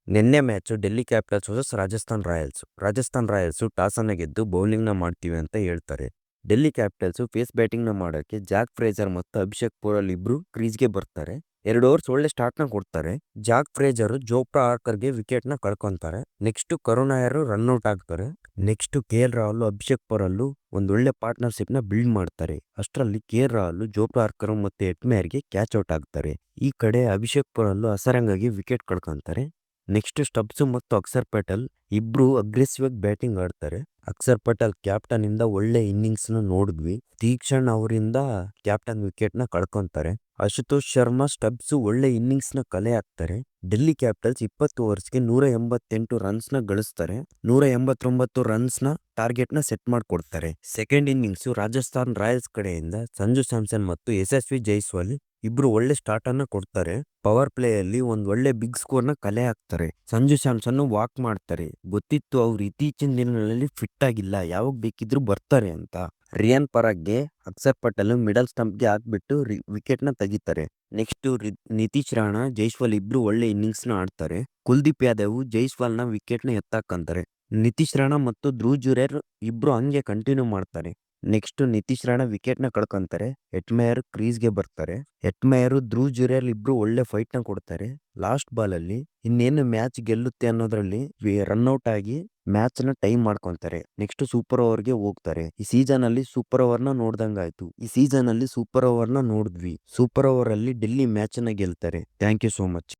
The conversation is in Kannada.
ನಿನ್ನೆ match Delhi capitals versus Rajasthan Royals toss ಅನ್ನ ಗೆದ್ದು ಬೌಲಿಂಗ್ನ ಮಾಡ್ತೀವಿ ಅಂತ ಹೇಳ್ತಾರೆ. ಡೆಲ್ಲಿ ಕ್ಯಾಪಿಟಲ್ಸ್ ಫೇಸ್ ಬ್ಯಾಟಿಂಗ್ನ ಮಾಡೋಕ್ಕೆ ಜಾಕ್ ಫ್ರೇಜರ್ ಮತ್ತು ಅಭಿಷೇಕ್ ಪೂರಲ್ ಇಬ್ರು ಕ್ರೀಸ್ಗೆ ಬರ್ತಾರೆ. 2 ಓವರ್ಸ್ ಒಳ್ಳೆ ಸ್ಟಾರ್ಟ್ನ ಕೊಡ್ತಾರೆ. ಜಾಕ್ ಫ್ರೇಜರ್ ಜೋಫ್ರಾ ಆರ್ಚರ್ಗೆ ವಿಕೆಟ್ನ ಕಳ್ಕೊಂತಾರೆ. ನೆಕ್ಸ್ಟ್ ಕರುಣ್ ನಾಯರ್ ರನ್ಔಟ್ ಆಗ್ತಾರೆ. ನೆಕ್ಸ್ಟ್ KL ರಾಹುಲ್ ಅಭಿಷೇಕ್ ಪೂರಲ್ ಒಂದೊಳ್ಳೆ ಪಾರ್ಟ್ನರ್ಶಿಪ್ನ ಬಿಲ್ಡ್ ಮಾಡ್ತಾರೆ. ಅಷ್ಟರಲ್ಲಿ KL ರಾಹುಲ್ ಜೋಫ್ರಾ ಆರ್ಚರ್ ಮತ್ತು ಹೆಟ್ಮೇಯರ್ಗೆ ಕ್ಯಾಚ್ ಔಟ್ ಆಗ್ತಾರೆ. ಈ ಕಡೆ ಅಭಿಷೇಕ್ ಪೂರಲ್ ಅಸರಂಗಾಗಿ ವಿಕೆಟ್ ಕಳ್ಕೊಂತಾರೆ. ನೆಕ್ಸ್ಟ್ ಸ್ಟಬ್ಸ್ ಮತ್ತು ಅಕ್ಷರ್ ಪಟೇಲ್ ಇಬ್ರು ಅಗ್ರೆಸಿವ್ ಆಗಿ ಬ್ಯಾಟಿಂಗ್ ಆಡ್ತಾರೆ. ಅಕ್ಷರ್ ಪಟೇಲ್ ಕ್ಯಾಪ್ಟನ್ ಇಂದ ಒಳ್ಳೆ ಇನ್ನಿಂಗ್ಸ್ ನ ನೋಡಿದ್ವಿ. ತೀಕ್ಷಣ್ ಅವರಿಂದ ಕ್ಯಾಪ್ಟನ್ ವಿಕೆಟ್ ನ ಕಳ್ಕೊಂತಾರೆ. ಅಶುತೋಷ್ ಶರ್ಮಾ ಸ್ಟಬ್ಸ್ ಒಳ್ಳೆ ಇನ್ನಿಂಗ್ಸ್ ನ ಕಲೆ ಹಾಕ್ತಾರೆ. ಡೆಲ್ಲಿ ಕ್ಯಾಪಿಟಲ್ಸ್ 20 ಓವರ್ಸ್ಗೆ 188 ರನ್ಸ್ ನ ಗಳಿಸ್ತಾರೆ. 189 ರನ್ಸ್ ನ ಟಾರ್ಗೆಟ್ ನ ಸೆಟ್ ಮಾಡಿಕೊಡ್ತಾರೆ. ಸೆಕೆಂಡ್ ಇನ್ನಿಂಗ್ಸ್ ರಾಜಸ್ಥಾನ್ ರಾಯಲ್ಸ್ ಕಡೆಯಿಂದ ಸಂಜು ಸ್ಯಾಮ್ಸನ್ ಮತ್ತು ಯಶಸ್ವಿ ಜೈಸ್ವಾಲ್ ಇಬ್ರು ಒಳ್ಳೆ ಸ್ಟಾರ್ಟ್ ಅನ್ನ ಕೊಡ್ತಾರೆ. ಪವರ್ ಪ್ಲೇ ಅಲ್ಲಿ ಒಂದ್ ಒಳ್ಳೆ ಬಿಗ್ ಸ್ಕೋರ್ ನ ಕಲೆ ಹಾಕ್ತಾರೆ. ಸಂಜು ಸ್ಯಾಮ್ಸನ್ ವಾಕ್ ಮಾಡ್ತಾರೆ. ಗೊತ್ತಿತ್ತು ಅವ್ರು ಇತ್ತೀಚಿನ ದಿನಗಳಲ್ಲಿ ಫಿಟ್ ಆಗಿಲ್ಲ, ಯಾವಾಗ ಬೇಕಿದ್ರು ಬರ್ತಾರೆ ಅಂತ. ರಿಯಾನ್ ಪರಾಗ್ಗೆ ಅಕ್ಷರ್ ಪಟೇಲ್ ಮಿಡಲ್ ಸ್ಟಂಪ್ ಗೆ ಹಾಕ್ಬಿಟ್ಟು ವಿಕೆಟ್ ನ ತೆಗಿತಾರೆ. ನೆಕ್ಸ್ಟ್ ನಿತೀಶ್ ರಾಣಾ ಜೈಸ್ವಾಲ್ ಇಬ್ರು ಒಳ್ಳೆ ಇನ್ನಿಂಗ್ಸ್ ನ ಆಡ್ತಾರೆ. ಕುಲ್ದೀಪ್ ಯಾದವ್ ಜೈಸ್ವಾಲ್ ನ ವಿಕೆಟ್ ನ ಎತ್ತಾಕಂತಾರೆ. ನಿತೀಶ್ ರಾಣಾ ಮತ್ತು ಧ್ರುವ್ ಜುರೇಲ್ ಇಬ್ರು ಹಂಗೆ ಕಂಟಿನ್ಯೂ ಮಾಡ್ತಾರೆ. ನೆಕ್ಸ್ಟ್ ನಿತೀಶ್ ರಾಣಾ ವಿಕೆಟ್ ನ ಕಳ್ಕೊಂತಾರೆ. ಹೆಟ್ಮೇಯರ್ ಕ್ರೀಸ್ಗೆ ಬರ್ತಾರೆ. ಹೆಟ್ಮೇಯರ್ ಧ್ರುವ್ ಜುರೇಲ್ ಇಬ್ರು ಒಳ್ಳೆ ಫೈಟ್ ನ ಕೊಡ್ತಾರೆ. ಲಾಸ್ಟ್ ಬಾಲ್ ಅಲ್ಲಿ ಇನ್ನೇನು ಮ್ಯಾಚ್ ಗೆಲ್ಲುತ್ತೆ ಅನ್ನೋದ್ರಲ್ಲಿ ರನ್ಔಟ್ ಆಗಿ ಮ್ಯಾಚ್ ನ ಟೈಮ್ ಮಾಡ್ಕೊಂತಾರೆ. ನೆಕ್ಸ್ಟ್ ಸೂಪರ್ ಓವರ್ ಗೆ ಹೋಗ್ತಾರೆ. ಈ ಸೀಸನ್ ಅಲ್ಲಿ ಸೂಪರ್ ಓವರ್ ನ ನೋಡ್ದಂಗಾಯ್ತು. ಈ ಸೀಸನ್ ಅಲ್ಲಿ ಸೂಪರ್ ಓವರ್ ನ ನೋಡಿದ್ವಿ. ಸೂಪರ್ ಓವರ್ ಅಲ್ಲಿ ಡೆಲ್ಲಿ ಮ್ಯಾಚ್ ನ ಗೆಲ್ತಾರೆ. Thank you so much.